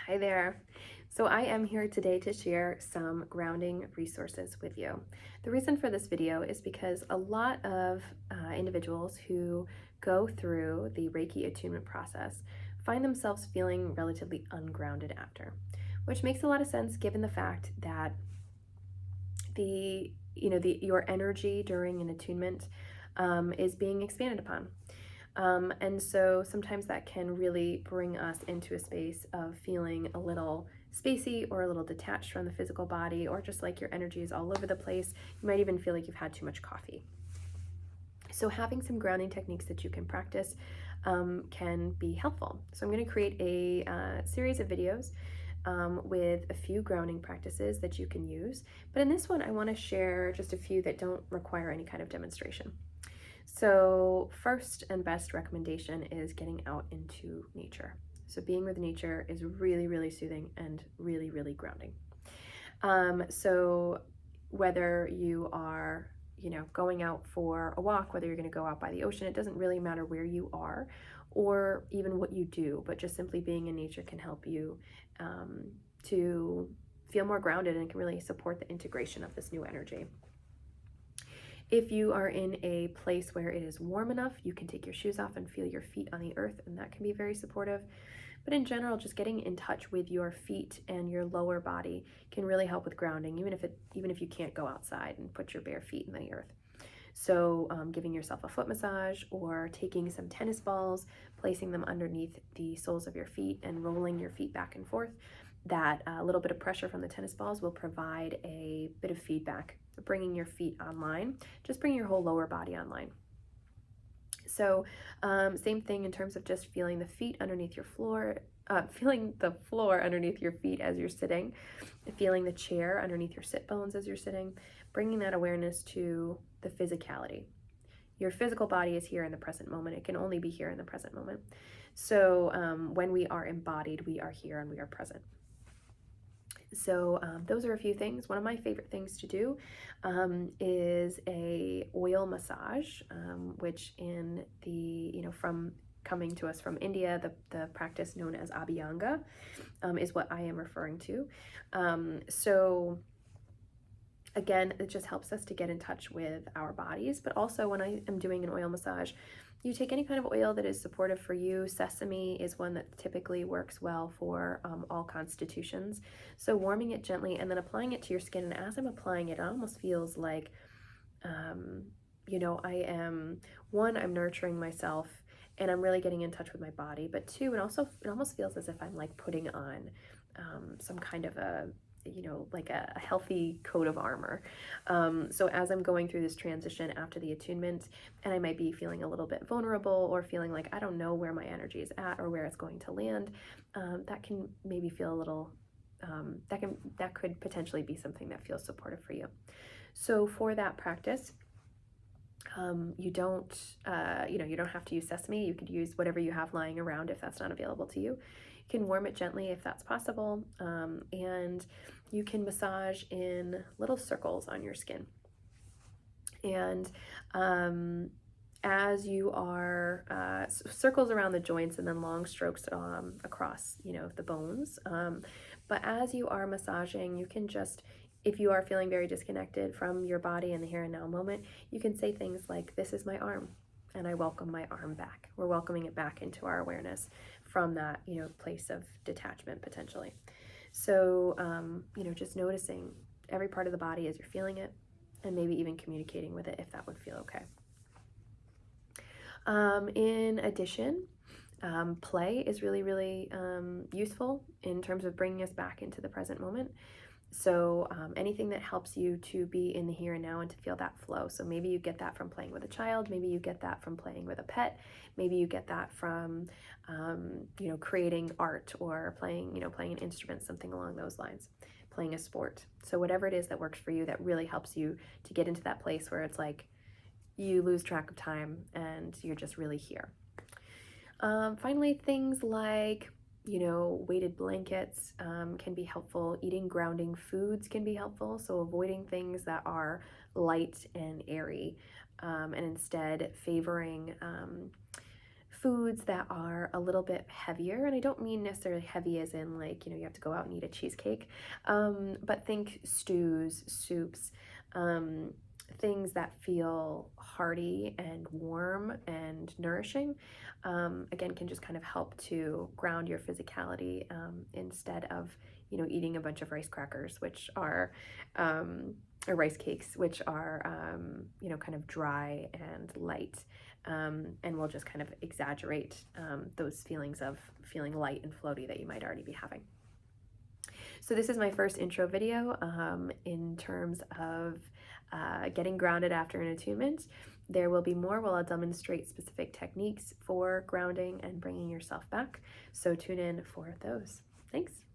Hi there. So I am here today to share some grounding resources with you. The reason for this video is because a lot of individuals who go through the Reiki attunement process find themselves feeling relatively ungrounded after, which makes a lot of sense given the fact that your energy during an attunement is being expanded upon. And so sometimes that can really bring us into a space of feeling a little spacey or a little detached from the physical body, or just like your energy is all over the place. You might even feel like you've had too much coffee. So having some grounding techniques that you can practice can be helpful. So I'm going to create a series of videos with a few grounding practices that you can use. But in this one, I want to share just a few that don't require any kind of demonstration. So first and best recommendation is getting out into nature. So being with nature is really, really soothing and really, really grounding. So whether you are, going out for a walk, whether you're going to go out by the ocean, it doesn't really matter where you are or even what you do, but just simply being in nature can help you to feel more grounded and can really support the integration of this new energy. If you are in a place where it is warm enough, you can take your shoes off and feel your feet on the earth, and that can be very supportive. But in general, just getting in touch with your feet and your lower body can really help with grounding, even if you can't go outside and put your bare feet in the earth. So giving yourself a foot massage or taking some tennis balls, placing them underneath the soles of your feet and rolling your feet back and forth. That little bit of pressure from the tennis balls will provide a bit of feedback, bringing your feet online, just bring your whole lower body online. So same thing in terms of just feeling the feet underneath your floor, feeling the floor underneath your feet as you're sitting, feeling the chair underneath your sit bones as you're sitting, bringing that awareness to the physicality. Your physical body is here in the present moment. It can only be here in the present moment. So when we are embodied, we are here and we are present. So those are a few things. One of my favorite things to do is a oil massage, which in the, from coming to us from India, the practice known as Abhyanga is what I am referring to. So again, it just helps us to get in touch with our bodies, but also when I am doing an oil massage, you take any kind of oil that is supportive for you. Sesame is one that typically works well for all constitutions. So warming it gently and then applying it to your skin. And as I'm applying it, it almost feels like, I'm nurturing myself and I'm really getting in touch with my body. But two, it almost feels as if I'm like putting on some kind of like a healthy coat of armor. So as I'm going through this transition after the attunement, and I might be feeling a little bit vulnerable or feeling like I don't know where my energy is at or where it's going to land, that can maybe feel a little, that could potentially be something that feels supportive for you. So for that practice, you don't have to use sesame. You could use whatever you have lying around if that's not available to you. You can warm it gently if that's possible, and you can massage in little circles on your skin. And as you are circles around the joints and then long strokes across the bones, but as you are massaging, you can just, if you are feeling very disconnected from your body in the here and now moment, you can say things like, this is my arm and I welcome my arm back. We're welcoming it back into our awareness from that place of detachment potentially. So just noticing every part of the body as you're feeling it, and maybe even communicating with it if that would feel okay. In addition, play is really, really useful in terms of bringing us back into the present moment. So anything that helps you to be in the here and now and to feel that flow. So maybe you get that from playing with a child, maybe you get that from playing with a pet, maybe you get that from creating art or playing an instrument, something along those lines, playing a sport. So whatever it is that works for you that really helps you to get into that place where it's like you lose track of time and you're just really here. Finally, things like weighted blankets can be helpful. Eating grounding foods can be helpful. So avoiding things that are light and airy, and instead favoring foods that are a little bit heavier. And I don't mean necessarily heavy as in like, you have to go out and eat a cheesecake, but think stews, soups, things that feel hearty and warm and nourishing, again, can just kind of help to ground your physicality, instead of, eating a bunch of rice crackers, which are, or rice cakes, which are, kind of dry and light, and will just kind of exaggerate those feelings of feeling light and floaty that you might already be having. So this is my first intro video in terms of getting grounded after an attunement. There will be more where I'll demonstrate specific techniques for grounding and bringing yourself back. So tune in for those. Thanks.